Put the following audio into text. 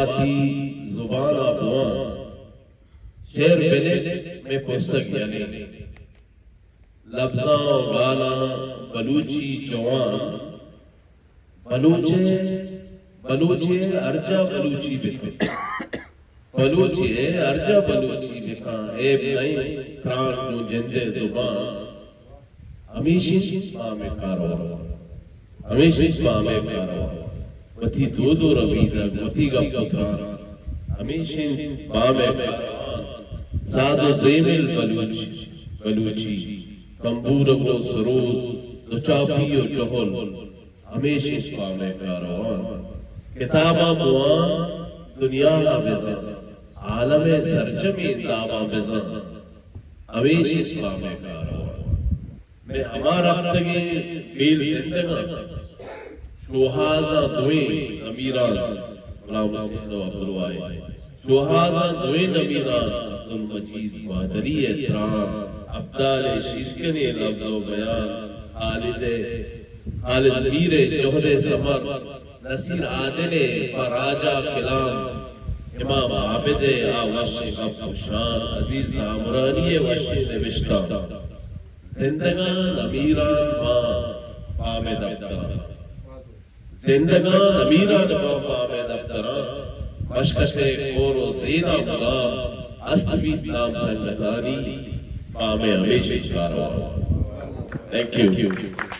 ماتی زبان آبوان شیر بلد میں پسک یعنی لفظاں و گالاں بلوچی جوان بلوچے ارجا بلوچی بکن بلوچی ارجا بلوچی بکن عیب نہیں تران کو جندے زبان ہمیشہ بامے کارو ہمیشہ بامے کارو وتی دو رویدہ وتی گا پتران ہمیشہ بامے کاروان زاد و زیم بلوچی کمبور کو سروز دو چاپی و ٹہل ہمیشہ بامے کاروان کتابہ موان دنیا حافظہ عالم سرجمی دعوہ بزہ ہمیشہ بامے کاروان میں ہمارا رفتگی بیل زندگا شوہازہ دوئیں امیران غلام مسلم عبدالوائی شوہازہ دوئیں امیران عبدالمجید بہادری احترام عبدال شرکن لفظ و بیان خالد میر جوہد سمر نصیر عادل فراجہ کلام امام عابد آوش غف شان عزیز عمرانی وش نوشتہ زندگان امیران ماں پام دفتران زندگان امیران ماں پام دفتران مشکش کور و زیدہ مغام استبیت نام سنگتانی پام ہمیشہ کاروان. Thank you.